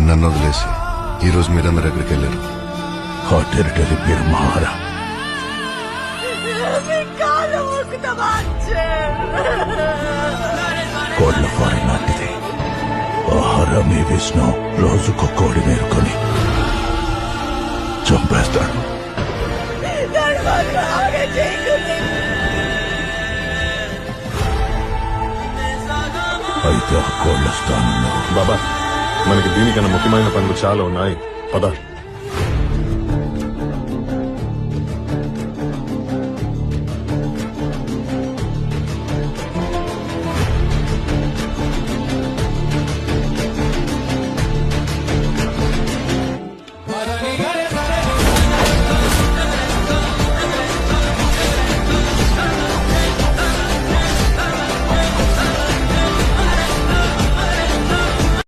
నన్ను వదిలేసి ఈ రోజు మీరందరూ ఎక్కడికి వెళ్ళారు? ఆ టెరిటరీ పేరు మహారా. కోళ్ల ఫారి లాంటిది. ఆహారమే విష్ణు రోజుకు కోడి మేరుకొని చంపేస్తాడు. అయితే ఆ కోళ్ల స్థానంలో బాబా, మనకి దీనికన్నా ముఖ్యమైన పనులు చాలా ఉన్నాయి. పద.